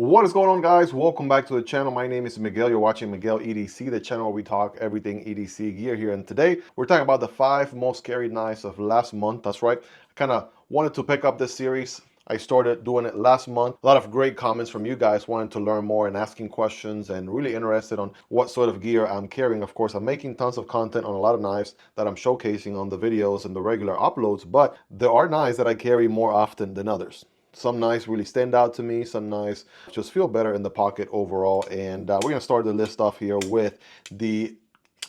What is going on, guys? Welcome back to the channel. My name is Miguel. You're watching Miguel EDC, the channel where we talk everything EDC gear here. And today we're talking about the 5 most carried knives of last month. That's right. I kind of wanted to pick up this series. I started doing it last month. A lot of great comments from you guys wanting to learn more and asking questions and really interested on what sort of gear I'm carrying. Of course, I'm making tons of content on a lot of knives that I'm showcasing on the videos and the regular uploads, but there are knives that I carry more often than others. Some knives really stand out to me. Some knives just feel better in the pocket overall. And we're going to start the list off here with the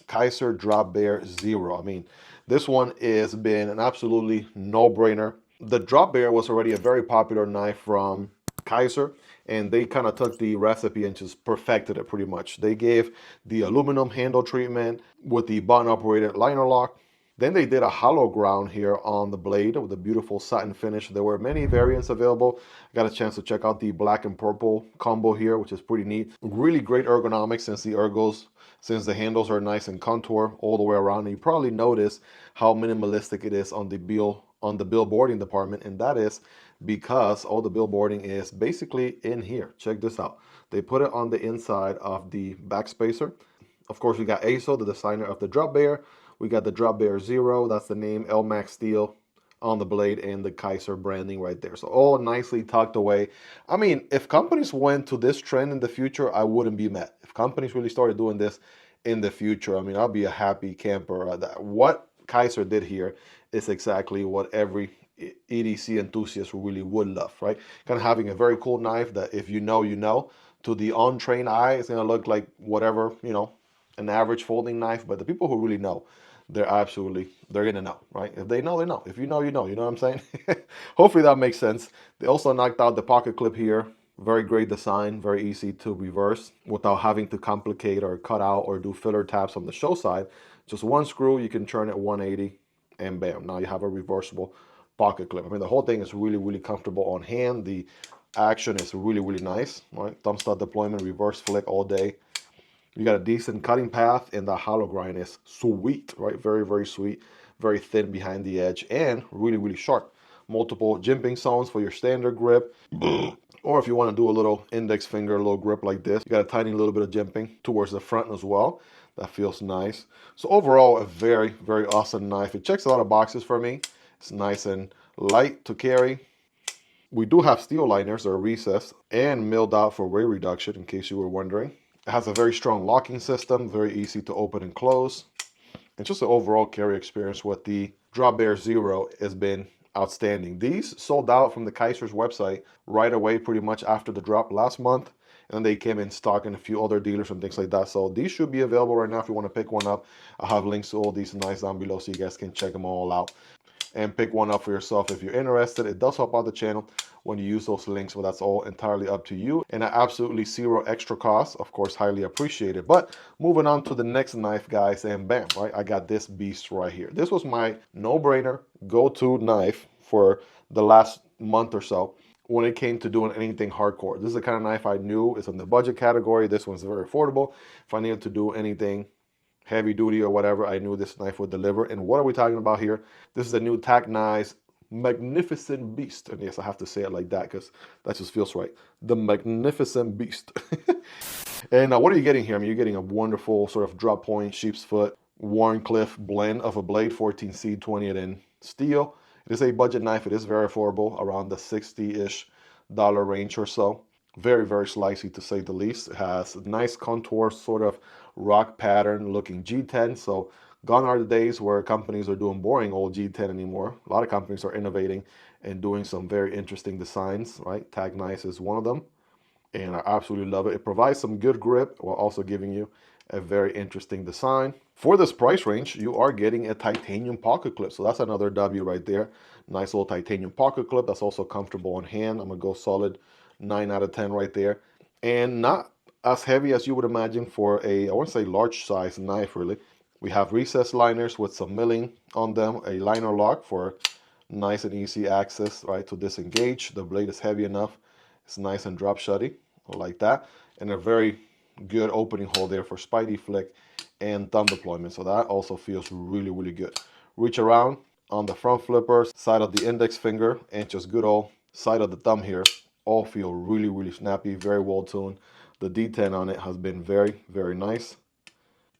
Kizer Drop Bear Zero. I mean, this one has been an absolutely no-brainer. The Drop Bear was already a very popular knife from Kizer, and they kind of took the recipe and just perfected it pretty much. They gave the aluminum handle treatment with the button-operated liner lock. Then they did a hollow ground here on the blade with a beautiful satin finish. There were many variants available. I got a chance to check out the black and purple combo here, which is pretty neat. Really great ergonomics since the handles are nice and contour all the way around. And you probably notice how minimalistic it is on the billboarding department, and that is because all the billboarding is basically in here. Check this out. They put it on the inside of the back spacer. Of course, we got ASO, the designer of the Drop Bear. We got the Drop Bear Zero, that's the name, LMAX steel on the blade, and the Kizer branding right there. So all nicely tucked away. I mean, if companies went to this trend in the future, I wouldn't be mad. If companies really started doing this in the future, I mean, I'll be a happy camper. What Kizer did here is exactly what every EDC enthusiast really would love, right? Kind of having a very cool knife that if you know, you know. To the untrained eye, it's going to look like whatever, you know, an average folding knife. But the people who really know, they're gonna know, right? If they know, they know. If you know, you know. You know what I'm saying? Hopefully that makes sense. They also knocked out the pocket clip here. Very great design, very easy to reverse without having to complicate or cut out or do filler taps on the show side. Just one screw, you can turn it 180 and bam, now you have a reversible pocket clip. I mean, the whole thing is really, really comfortable on hand. The action is really, really nice, right? Thumb stud deployment, reverse flick all day. You got a decent cutting path, and the hollow grind is sweet, right? Very, very sweet, very thin behind the edge, and really, really sharp. Multiple jimping zones for your standard grip. Or if you want to do a little index finger, a little grip like this, you got a tiny little bit of jimping towards the front as well. That feels nice. So overall, a very, very awesome knife. It checks a lot of boxes for me. It's nice and light to carry. We do have steel liners that are recessed and milled out for weight reduction, in case you were wondering. It has a very strong locking system, very easy to open and close. And just the overall carry experience with the Drop Bear Zero has been outstanding. These sold out from the Kizer's website right away, pretty much after the drop last month. And then they came in stock in a few other dealers and things like that. So these should be available right now if you want to pick one up. I'll have links to all these knives down below so you guys can check them all out and pick one up for yourself if you're interested. It does help out the channel when you use those links, but that's all entirely up to you. And at absolutely zero extra cost, of course, highly appreciated. But moving on to the next knife, guys, and bam, right? I got this beast right here. This was my no-brainer go-to knife for the last month or so when it came to doing anything hardcore. This is the kind of knife I knew is in the budget category. This one's very affordable. If I needed to do anything heavy duty or whatever, I knew this knife would deliver. And what are we talking about here? This is the new TacKnives Magnificent Beast. And yes, I have to say it like that because that just feels right. The Magnificent Beast. And what are you getting here? I mean, you're getting a wonderful sort of drop point, sheep's foot, Warncliffe blend of a blade, 14C, 20th in steel. It is a budget knife. It is very affordable, around the $60-ish range or so. Very, very slicey to say the least. It has a nice contour, sort of rock pattern looking G10. So gone are the days where companies are doing boring old G10 anymore. A lot of companies are innovating and doing some very interesting designs, right? TacKnives is one of them, and I absolutely love it. It provides some good grip while also giving you a very interesting design. For this price range, you are getting a titanium pocket clip. So that's another W right there. Nice little titanium pocket clip that's also comfortable on hand. I'm gonna go solid 9 out of 10 right there. And not as heavy as you would imagine for a, I wouldn't say large size knife really. We have recessed liners with some milling on them, a liner lock for nice and easy access, right, to disengage. The blade is heavy enough. It's nice and drop shutty, like that. And a very good opening hole there for spidey flick and thumb deployment. So that also feels really, really good. Reach around on the front flipper, side of the index finger, and just good old side of the thumb here. all feel really, really snappy, very well tuned. The D10 on it has been very, very nice.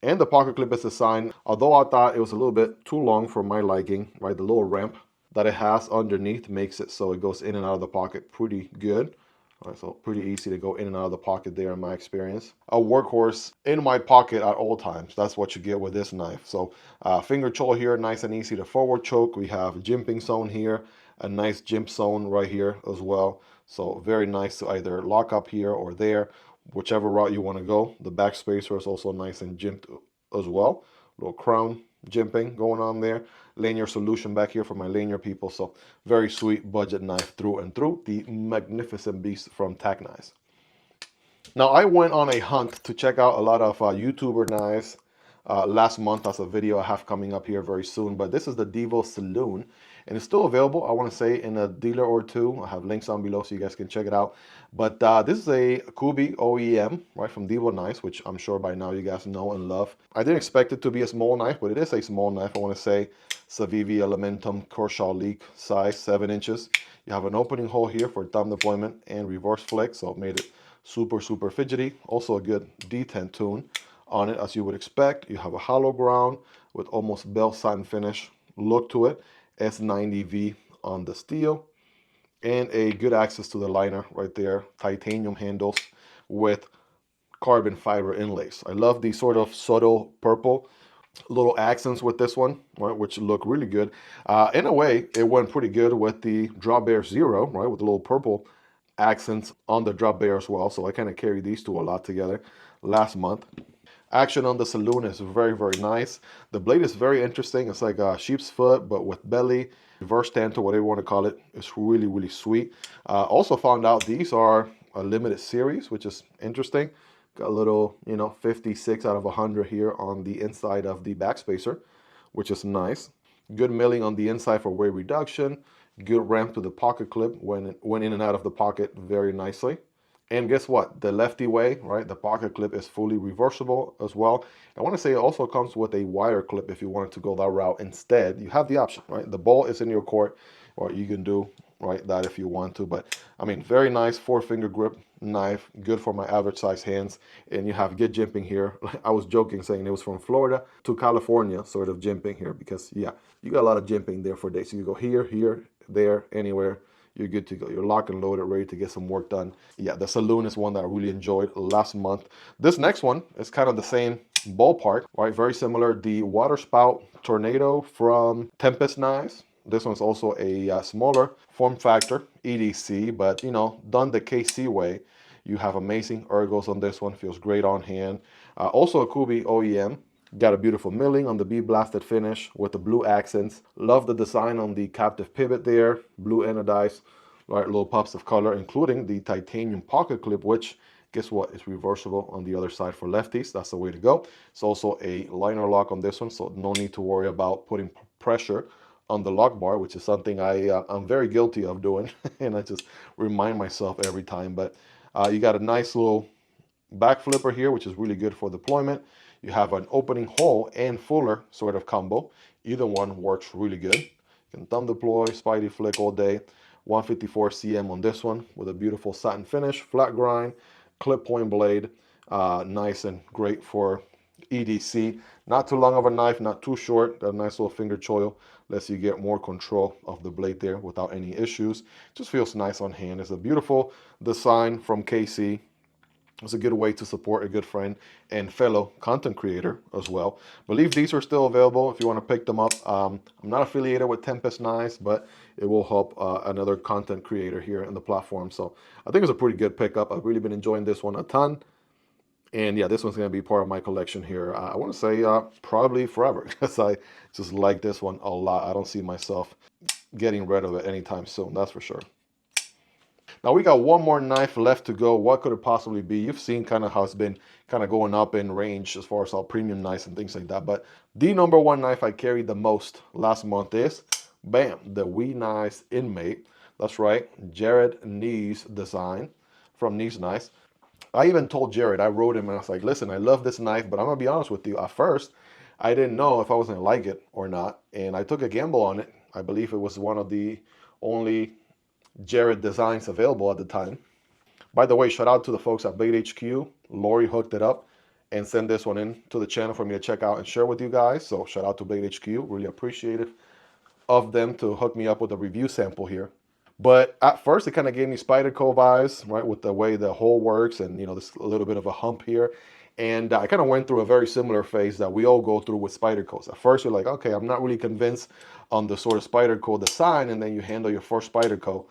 And the pocket clip is designed, although I thought it was a little bit too long for my liking, right? The little ramp that it has underneath makes it so it goes in and out of the pocket pretty good. All right, so pretty easy to go in and out of the pocket there in my experience. A workhorse in my pocket at all times. That's what you get with this knife. So finger choil here, nice and easy to forward choke. We have jimping zone here, a nice jimp zone right here as well. So very nice to either lock up here or there, whichever route you want to go. The back spacer is also nice and jimped as well. Little crown jimping going on there. Lanyard solution back here for my lanyard people. So very sweet budget knife through and through. The Magnificent Beast from TacKnives. Now I went on a hunt to check out a lot of YouTuber knives last month. That's a video I have coming up here very soon. But this is the Divo Saloon, and it's still available, I want to say, in a dealer or two. I have links down below so you guys can check it out. But this is a Kubi OEM, right, from WEKnife, which I'm sure by now you guys know and love. I didn't expect it to be a small knife, but it is a small knife. I want to say Savivi Elementum Kershaw Leak size, 7 inches. You have an opening hole here for thumb deployment and reverse flick, so it made it super, super fidgety. Also a good D10 tune on it, as you would expect. You have a hollow ground with almost bell satin finish look to it. S90V on the steel, and a good access to the liner right there. Titanium handles with carbon fiber inlays. I love these sort of subtle purple little accents with this one, right, which look really good. In a way, it went pretty good with the Drop Bear Zero, right, with the little purple accents on the Drop Bear as well. So I kind of carried these two a lot together last month. Action on the Saloon is very, very nice. The blade is very interesting. It's like a sheep's foot, but with belly, reverse tanto, whatever you want to call it. It's really, really sweet. Also found out these are a limited series, which is interesting. Got a little, 56 out of 100 here on the inside of the backspacer, which is nice. Good milling on the inside for weight reduction. Good ramp to the pocket clip when it went in and out of the pocket very nicely. And guess what? The lefty way, right? The pocket clip is fully reversible as well. I want to say it also comes with a wire clip if you wanted to go that route instead. You have the option, right? The ball is in your court, or you can do, right, that if you want to. But I mean, very nice 4-finger grip knife, good for my average size hands. And you have good jimping here. I was joking saying it was from Florida to California sort of jimping here, because yeah, you got a lot of jimping there for days. So you go here, here, there, anywhere. You're good to go. You're locked and loaded, ready to get some work done. Yeah, the Saloon is one that I really enjoyed last month. This next one is kind of the same ballpark, right? Very similar. The Waterspout Tornado from Tempest Knives. This one's also a smaller form factor, EDC, but done the KC way. You have amazing ergos on this one. Feels great on hand. Also a Kubi OEM. Got a beautiful milling on the bee-blasted finish with the blue accents. Love the design on the captive pivot there. Blue anodized, right, little pops of color, including the titanium pocket clip, which, guess what, is reversible on the other side for lefties. That's the way to go. It's also a liner lock on this one, so no need to worry about putting pressure on the lock bar, which is something I'm very guilty of doing, and I just remind myself every time. But you got a nice little back flipper here, which is really good for deployment. You have an opening hole and fuller sort of combo. Either one works really good. You can thumb deploy, spidey flick all day. 154 cm on this one with a beautiful satin finish, flat grind, clip point blade. Nice and great for EDC. Not too long of a knife, not too short. Got a nice little finger choil. Lets you get more control of the blade there without any issues. Just feels nice on hand. It's a beautiful design from KC. It's a good way to support a good friend and fellow content creator as well. I believe these are still available if you want to pick them up. I'm not affiliated with Tempest Knives, but it will help another content creator here in the platform. So I think it's a pretty good pickup. I've really been enjoying this one a ton. And yeah, this one's going to be part of my collection here. I want to say probably forever, because I just like this one a lot. I don't see myself getting rid of it anytime soon, that's for sure. Now we got one more knife left to go. What could it possibly be? You've seen kind of how it's been kind of going up in range as far as all premium knives and things like that. But the #1 knife I carried the most last month is, bam, the WEKnife Inmate. That's right, Jared Nie's design from Nie Knives. I even told Jared, I wrote him and I was like, listen, I love this knife, but I'm going to be honest with you. At first, I didn't know if I was going to like it or not. And I took a gamble on it. I believe it was one of the only Jared designs available at the time. By the way, shout out to the folks at Blade HQ. Lori hooked it up and sent this one in to the channel for me to check out and share with you guys. So shout out to Blade HQ. Really appreciative of them to hook me up with a review sample here. But at first, it kind of gave me Spyderco vibes, right, with the way the hole works and, you know, this a little bit of a hump here. And I kind of went through a very similar phase that we all go through with Spydercos. At first, you're like, okay, I'm not really convinced on the sort of Spyderco design, and then you handle your first Spyderco,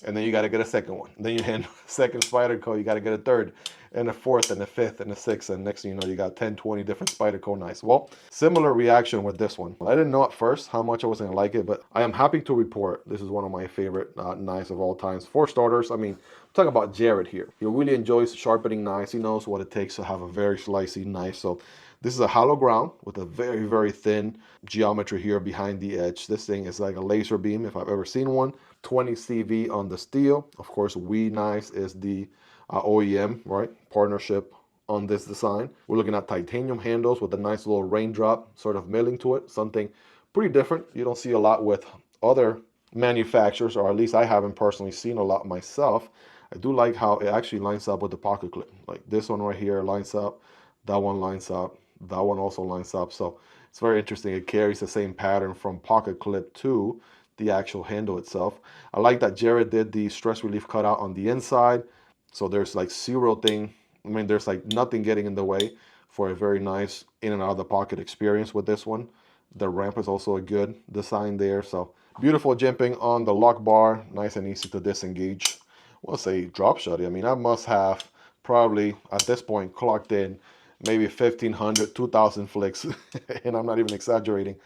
and then you got to get a second one. Then you handle a second Spyderco, you got to get a third, and a fourth, and a fifth, and a sixth, and next thing you know, you got 10, 20 different Spyderco knives. Well, similar reaction with this one. I didn't know at first how much I was going to like it, but I am happy to report this is one of my favorite knives of all times. For starters, I mean, talk about Jared here. He really enjoys sharpening knives. He knows what it takes to have a very slicey knife. So this is a hollow ground with a very, very thin geometry here behind the edge. This thing is like a laser beam if I've ever seen one. 20 CV on the steel. Of course, WEKnife is the OEM, right? Partnership on this design. We're looking at titanium handles with a nice little raindrop sort of milling to it. Something pretty different. You don't see a lot with other manufacturers, or at least I haven't personally seen a lot myself. I do like how it actually lines up with the pocket clip. Like this one right here lines up, that one lines up, that one also lines up. So it's very interesting. It carries the same pattern from pocket clip to the actual handle itself. I like that Jared did the stress relief cutout on the inside. So there's like zero thing. I mean, there's like nothing getting in the way for a very nice in and out of the pocket experience with this one. The ramp is also a good design there. So beautiful jimping on the lock bar. Nice and easy to disengage. We'll say drop shot. I mean, I must have probably at this point clocked in maybe 1,500, 2,000 flicks. And I'm not even exaggerating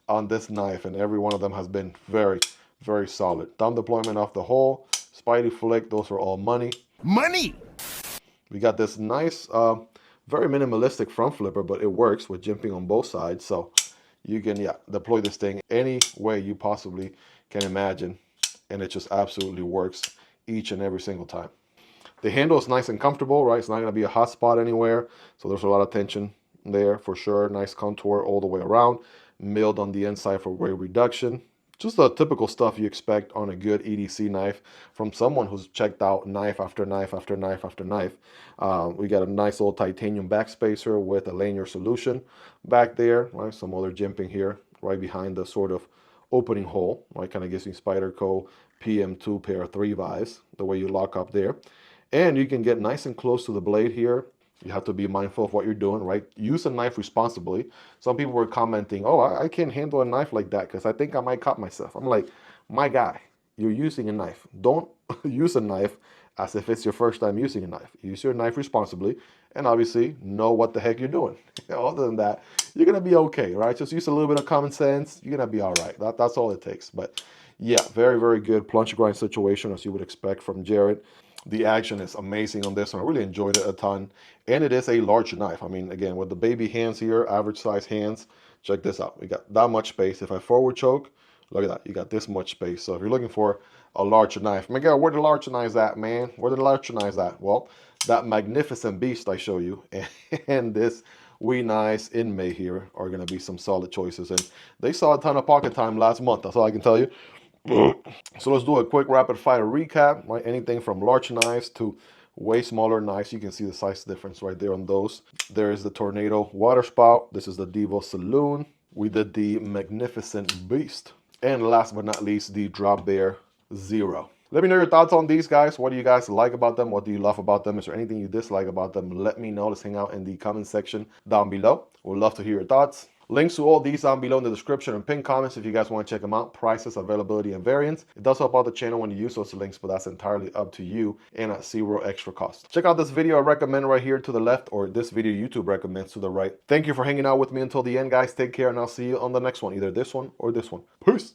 on this knife. And every one of them has been very, very solid. Thumb deployment off the hole. Spidey flick. Those are all money. Money! We got this nice, very minimalistic front flipper, but it works with jimping on both sides. So you can, yeah, deploy this thing any way you possibly can imagine. And it just absolutely works each and every single time. The handle is nice and comfortable, right? It's not going to be a hot spot anywhere. So there's a lot of tension there for sure. Nice contour all the way around. Milled on the inside for weight reduction. Just the typical stuff you expect on a good EDC knife from someone who's checked out knife after knife after knife after knife. We got a nice little titanium backspacer with a lanyard solution back there, right? Some other jimping here right behind the sort of opening hole, right? Kind of gives me Spyderco PM2 pair 3 vibes, the way you lock up there. And you can get nice and close to the blade here. You have to be mindful of what you're doing, right? Use a knife responsibly. Some people were commenting, oh, I can't handle a knife like that because I think I might cut myself. I'm like, my guy, you're using a knife. Don't use a knife as if it's your first time using a knife. Use your knife responsibly and obviously know what the heck you're doing. Other than that, you're going to be okay, right? Just use a little bit of common sense. You're going to be all right. That's all it takes. But yeah, very, very good plunge grind situation as you would expect from Jared. The action is amazing on this one. I really enjoyed it a ton. And it is a large knife. I mean, again, with the baby hands here, average size hands, check this out. We got that much space. If I forward choke, look at that. You got this much space. So if you're looking for a larger knife, Miguel, where the larger knives at, man? Where the larger knives at? Well, that Magnificent Beast I show you and this WEKnife Inmate here are going to be some solid choices. And they saw a ton of pocket time last month. That's all I can tell you. So let's do a quick rapid fire recap, right? Anything from large knives to way smaller knives. You can see the size difference right there on those. There is the Tornado Waterspout. This is the Divo Saloon. We did the Magnificent Beast. And last but not least, the Drop Bear Zero. Let me know your thoughts on these guys. What do you guys like about them? What do you love about them? Is there anything you dislike about them? Let me know. Let's hang out in the comment section down below. We'd love to hear your thoughts. Links to all these down below in the description and pinned comments if you guys want to check them out. Prices, availability, and variants. It does help out the channel when you use those links, but that's entirely up to you and at zero extra cost. Check out this video I recommend right here to the left, or this video YouTube recommends to the right. Thank you for hanging out with me until the end, guys. Take care, and I'll see you on the next one. Either this one or this one. Peace.